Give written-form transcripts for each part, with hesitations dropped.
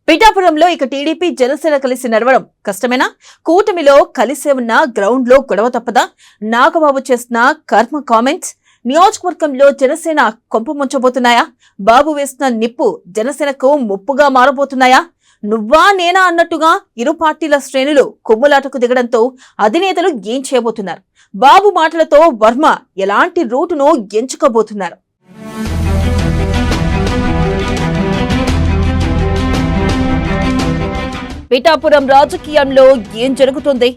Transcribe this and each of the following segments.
పిఠాపురంలో ఇక టీడీపీ జనసేన కలిసి నడవడం కష్టమేనా? కూటమిలో కలిసే ఉన్న గ్రౌండ్ లో గొడవ తప్పదా? నాగబాబు చేసిన కర్మ కామెంట్స్ నియోజకవర్గంలో జనసేన కొంప ముంచబోతున్నాయా? బాబు వేసిన నిప్పు జనసేనకు ముప్పుగా మారబోతున్నాయా? నువ్వా నేనా అన్నట్టుగా ఇరు పార్టీల శ్రేణులు కొమ్ములాటకు దిగడంతో అధినేతలు ఏం చేయబోతున్నారు? బాబు మాటలతో వర్మ ఎలాంటి రూటును ఎంచుకోబోతున్నారు? పిఠాపురం రాజకీయంలో ఏం జరుగుతుంది?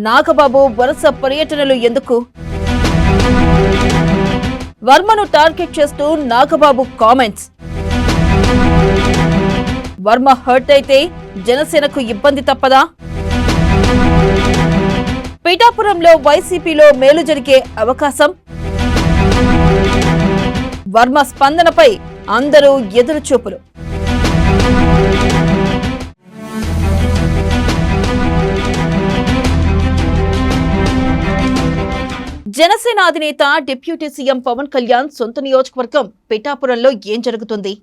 నాగబాబు వరుస పర్యటనలు ఎందుకు? వర్మను టార్గెట్ చేస్తూ నాగబాబు కామెంట్స్. వర్మ హర్ట్ అయితే జనసేనకు ఇబ్బంది తప్పదా? పిఠాపురంలో వైసీపీలో మేలు జరిగే అవకాశం. వర్మ స్పందనపై అందరూ ఎదురుచూపులు. జనసేన అధినేత డిప్యూటీ సీఎం పవన్ కళ్యాణ్ సొంత నియోజకవర్గం పిఠాపురంలో ఏం జరుగుతుంది?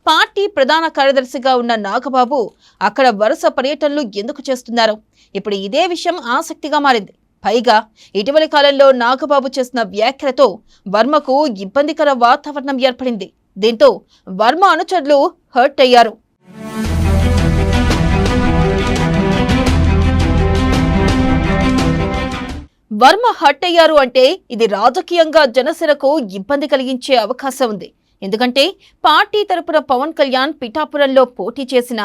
పార్టీ ప్రధాన కార్యదర్శిగా ఉన్న నాగబాబు అక్కడ వరుస పర్యటనలు ఎందుకు చేస్తున్నారు? ఇప్పుడు ఇదే విషయం ఆసక్తిగా మారింది. పైగా ఇటీవలి కాలంలో నాగబాబు చేసిన వ్యాఖ్యలతో వర్మకు ఇబ్బందికర వాతావరణం ఏర్పడింది. దీంతో వర్మ అనుచరులు హర్ట్ అయ్యారు. వర్మ హర్ట్ అయ్యారు అంటే ఇది రాజకీయంగా జనసేనకు ఇబ్బంది కలిగించే అవకాశం ఉంది. ఎందుకంటే పార్టీ తరపున పవన్ కళ్యాణ్ పిఠాపురంలో పోటీ చేసిన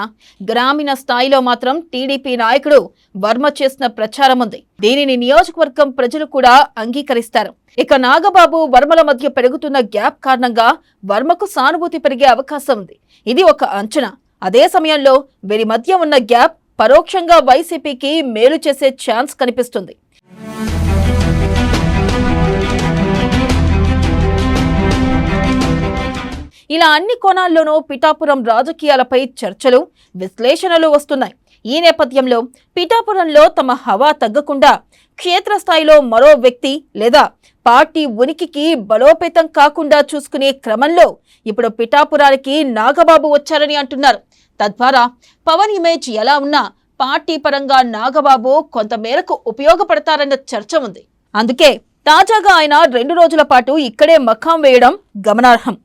గ్రామీణ స్థాయిలో మాత్రం టీడీపీ నాయకుడు వర్మ చేసిన ప్రచారం ఉంది. దీనిని నియోజకవర్గం ప్రజలు కూడా అంగీకరిస్తారు. ఇక నాగబాబు వర్మల మధ్య పెరుగుతున్న గ్యాప్ కారణంగా వర్మకు సానుభూతి పెరిగే అవకాశం ఉంది. ఇది ఒక అంచనా. అదే సమయంలో వీరి మధ్య ఉన్న గ్యాప్ పరోక్షంగా వైసీపీకి మేలు చేసే ఛాన్స్ కనిపిస్తుంది. ఇలా అన్ని కోణాల్లోనూ పిఠాపురం రాజకీయాలపై చర్చలు, విశ్లేషణలు వస్తున్నాయి. ఈ నేపథ్యంలో పిఠాపురంలో తమ హవా తగ్గకుండా క్షేత్రస్థాయిలో మరో వ్యక్తి లేదా పార్టీ ఉనికికి బలోపేతం కాకుండా చూసుకునే క్రమంలో ఇప్పుడు పిఠాపురానికి నాగబాబు వచ్చారని అంటున్నారు. తద్వారా పవన్ ఇమేజ్ ఎలా ఉన్నా పార్టీ పరంగా నాగబాబు కొంతమేరకు ఉపయోగపడతారన్న చర్చ ఉంది. అందుకే తాజాగా ఆయన 2 రోజుల పాటు ఇక్కడే మకాం వేయడం గమనార్హం.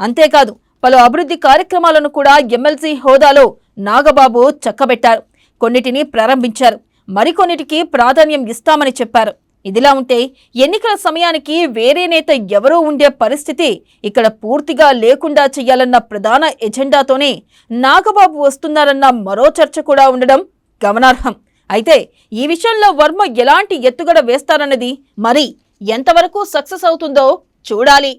అంతేకాదు పలు అభివృద్ధి కార్యక్రమాలను కూడా ఎమ్మెల్సీ హోదాలో నాగబాబు చక్కబెట్టారు. కొన్నిటిని ప్రారంభించారు, మరికొన్నిటికి ప్రాధాన్యం ఇస్తామని చెప్పారు. ఇదిలా ఉంటే ఎన్నికల సమయానికి వేరే నేత ఎవరూ ఉండే పరిస్థితి ఇక్కడ పూర్తిగా లేకుండా చెయ్యాలన్న ప్రధాన ఎజెండాతోనే నాగబాబు వస్తున్నారన్న మరో చర్చ కూడా ఉండడం గమనార్హం. అయితే ఈ విషయంలో వర్మ ఎలాంటి ఎత్తుగడ వేస్తారన్నది మరి ఎంతవరకు సక్సెస్ అవుతుందో చూడాలి.